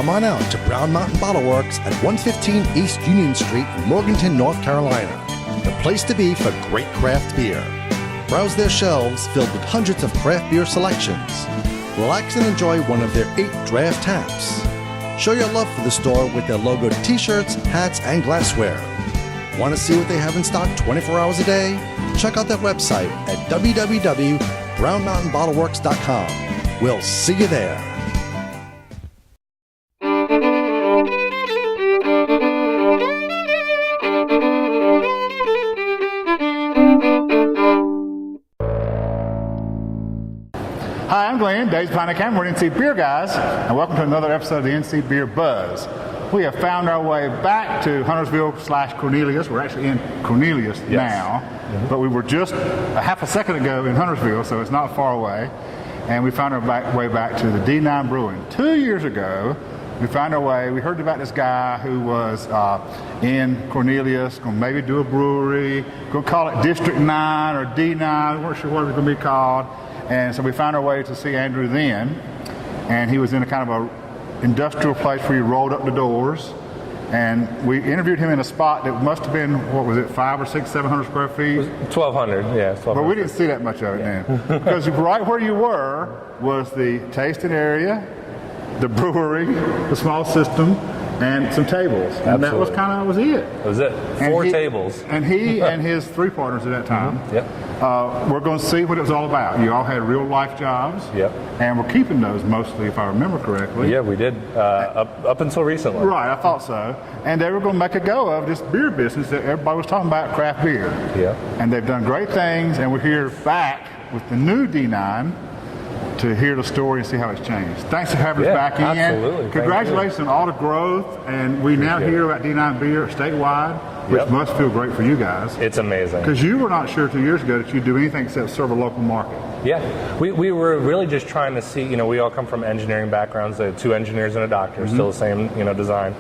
come on out to Brown Mountain Bottle Works at 115 East Union Street in Morganton, North Carolina. The place to be for great craft beer. Browse their shelves filled with hundreds of craft beer selections. Relax and enjoy one of their 8 draft taps. Show your love for the store with their logoed t-shirts, hats, and glassware. Want to see what they have in stock 24 hours a day? Check out their website at www.brownmountainbottleworks.com. We'll see you there. Hi, I'm Glenn, Dave's behind the camera. We're NC Beer Guys, and welcome to another episode of the NC Beer Buzz. We have found our way back to Huntersville/Cornelius. We're actually in Cornelius now, but we were just a half a second ago in Huntersville, so it's not far away. And we found our way back to the D9 Brewing. 2 years ago, we found our way. We heard about this guy who was in Cornelius, going to maybe do a brewery, going to call it District 9 or D9. We weren't sure what it was going to be called. And so we found our way to see Andrew then, and he was in a kind of a industrial place where you rolled up the doors, and we interviewed him in a spot that must have been, what was it, 500 or 600, 700 square feet? 1,200, yeah. 1,200. But we didn't see that much of it then. Because right where you were was the tasting area, the brewery, the small system, and some tables. And that was it. That was it. Four tables. And he and his 3 partners at that time, we're going to see what it was all about. You all had real life jobs. Yep. And we're keeping those mostly, if I remember correctly. Yeah, we did, up until recently. Right, I thought so. And they were going to make a go of this beer business that everybody was talking about, craft beer. Yeah. And they've done great things, and we're here back with the new D9 to hear the story and see how it's changed. Thanks for having us back in. Absolutely. Congratulations on all the growth, and we now hear about D9 beer statewide, which must feel great for you guys. It's amazing. Because you were not sure 2 years ago that you'd do anything except serve a local market. Yeah, we were really just trying to see, we all come from engineering backgrounds, 2 engineers and a doctor, still the same, design.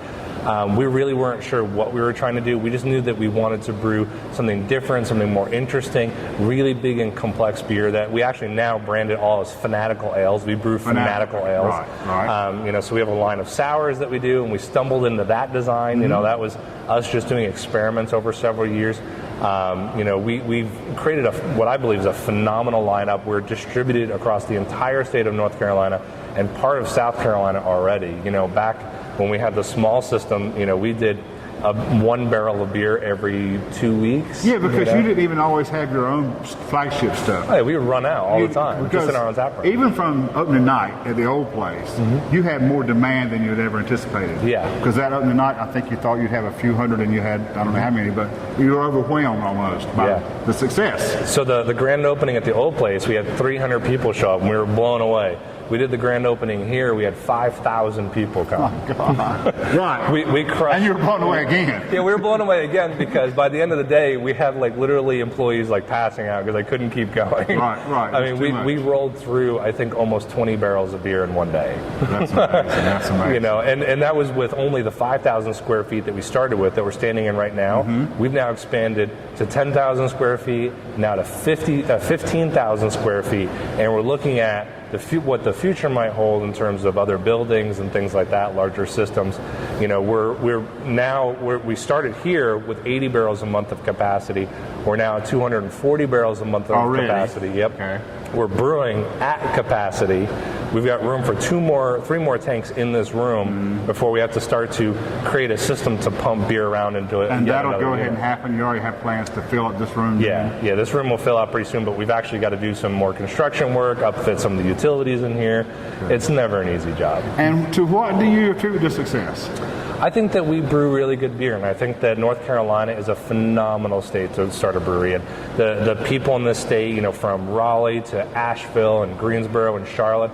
We really weren't sure what we were trying to do. We just knew that we wanted to brew something different, something more interesting, really big and complex beer that we actually now brand it all as Fanatical Ales. We brew Fanatical Ales. Right. So we have a line of sours that we do, and we stumbled into that design. That was us just doing experiments over several years. We've created what I believe is a phenomenal lineup. We're distributed across the entire state of North Carolina and part of South Carolina already. Back when we had the small system, we did 1 barrel of beer every 2 weeks. Yeah, because you didn't even always have your own flagship stuff. Oh, yeah, we would run out all the time, just in our own tap room. Even from opening night at the old place, you had more demand than you had ever anticipated. Yeah. Because that opening night, I think you thought you'd have a few hundred, and you had, I don't know how many, but you were overwhelmed almost by the success. So the grand opening at the old place, we had 300 people show up, and we were blown away. We did the grand opening here. We had 5,000 people come. Oh, God. Right. We crushed. And you were blown away again. Yeah, we were blown away again because by the end of the day, we had literally employees passing out because they couldn't keep going. Right. I mean, we rolled through, I think, almost 20 barrels of beer in one day. That's amazing. And that was with only the 5,000 square feet that we started with that we're standing in right now. We've now expanded to 10,000 square feet, now to 15,000 square feet, and we're looking at what the future might hold in terms of other buildings and things like that, larger systems. We started here with 80 barrels a month of capacity. We're now at 240 barrels a month of capacity. Yep. Okay. We're brewing at capacity. We've got room for 3 more tanks in this room before we have to start to create a system to pump beer around into it. And that'll go ahead and happen. You already have plans to fill up this room? Yeah, this room will fill out pretty soon, but we've actually got to do some more construction work, upfit some of the utilities in here. Sure. It's never an easy job. And to what do you attribute the success? I think that we brew really good beer, and I think that North Carolina is a phenomenal state to start a brewery. And the people in this state, from Raleigh to Asheville and Greensboro and Charlotte,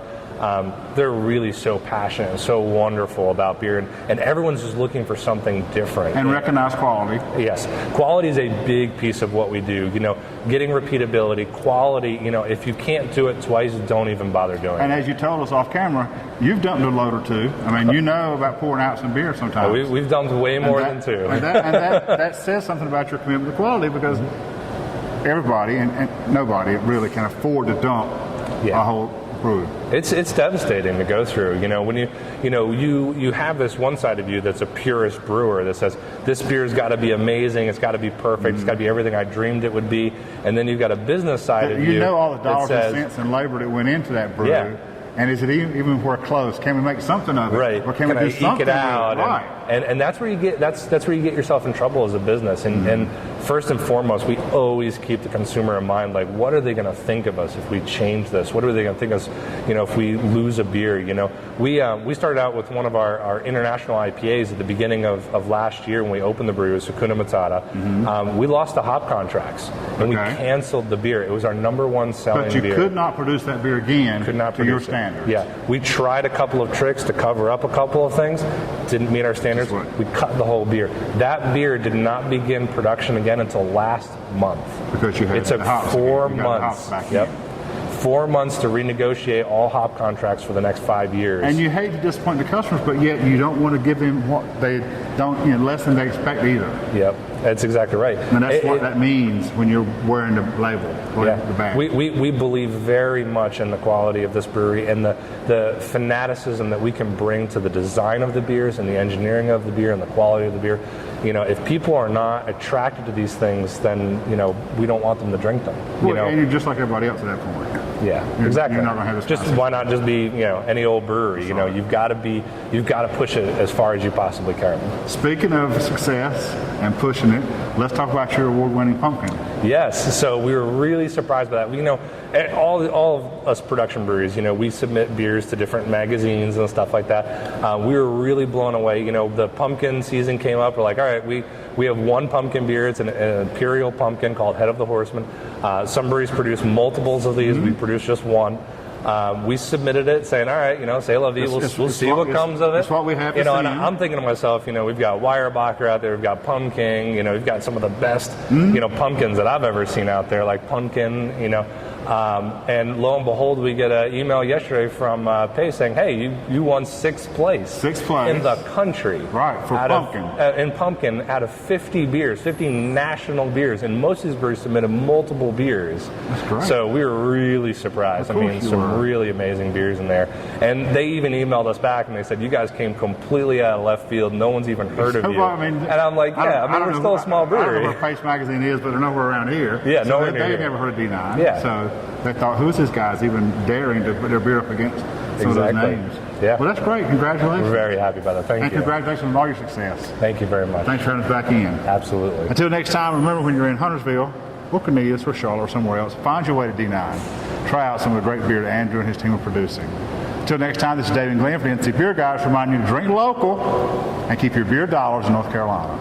they're really so passionate and so wonderful about beer, and everyone's just looking for something different. And recognize quality. Yes. Quality is a big piece of what we do. Getting repeatability, quality, if you can't do it twice, don't even bother doing it. And as you told us off camera, you've dumped a load or 2. I mean, you know about pouring out some beer sometimes. We've dumped way more than 2. And that says something about your commitment to quality, because everybody and nobody really can afford to dump a whole brew. It's devastating to go through. When you have this one side of you that's a purist brewer that says this beer's got to be amazing, it's got to be perfect, it's got to be everything I dreamed it would be, and then you've got a business side of you. You know all the dollars and cents and labor that went into that brew. Yeah. And is it even if we're close? Can we make something of it? Right. Or can we do something eke it out? with it? Right. And that's where you get that's where you get yourself in trouble as a business. And first and foremost, we always keep the consumer in mind. Like, what are they going to think of us if we change this? What are they going to think of us? If we lose a beer? We started out with one of our international IPAs at the beginning of last year when we opened the brewery. It was Hakuna Matata. We lost the hop contracts and we canceled the beer. It was our #1 selling beer. But you could not produce that beer again. Could not to your produce it. standards. Yeah, we tried a couple of tricks to cover up a couple of things. Didn't meet our standards. We cut the whole beer. That beer did not begin production again until last month. Because you had it took the hops 4 again. months. Yep. 4 months to renegotiate all hop contracts for the next 5 years. And you hate to disappoint the customers, but yet you don't want to give them what they don't, less than they expect either. Yep, that's exactly right. And that's what that means when you're wearing the label or the badge. We believe very much in the quality of this brewery and the fanaticism that we can bring to the design of the beers and the engineering of the beer and the quality of the beer. If people are not attracted to these things, then we don't want them to drink them. And you're just like everybody else at that point. Yeah, exactly. You're not going to have this just concept. why not just be any old brewery? You've got to push it as far as you possibly can. Speaking of success and pushing it, let's talk about your award-winning pumpkin. Yes, so we were really surprised by that. All of us production breweries, we submit beers to different magazines and stuff like that. We were really blown away. The pumpkin season came up. We're like, all right, we have one pumpkin beer. It's an imperial pumpkin called Head of the Horseman. Some breweries produce multiples of these. We produce just one. We submitted it saying, all right, say la vie, we'll see what comes of it. That's what we have to see. And I'm thinking to myself, we've got Weyerbacher out there, we've got Pumpkin, we've got some of the best, pumpkins that I've ever seen out there, like Pumpkin, and lo and behold, we get an email yesterday from Pace saying, hey, you won 6th place. 6th place. In the country. Right, for Pumpkin. In Pumpkin, out of 50 beers, 50 national beers, and most of these breweries submitted multiple beers. That's great. So we were really surprised. Some really amazing beers in there. And they even emailed us back and they said, you guys came completely out of left field. No one's even heard of you. And I'm like, we're still a small brewery. I don't know where Pace Magazine is, but they're nowhere around here. Yeah, so nowhere near They here. never heard of D9. Yeah. So they thought, who's this guy's even daring to put their beer up against some of those names? Yeah. Well, that's great. Congratulations. We're very happy about that. Thank you. And congratulations on all your success. Thank you very much. Thanks for having us back in. Absolutely. Until next time, remember when you're in Huntersville, or Cornelius, or Charlotte, or somewhere else, find your way to D9. Try out some of the great beer that Andrew and his team are producing. Until next time, this is David and Glenn for the NC Beer Guys reminding you to drink local and keep your beer dollars in North Carolina.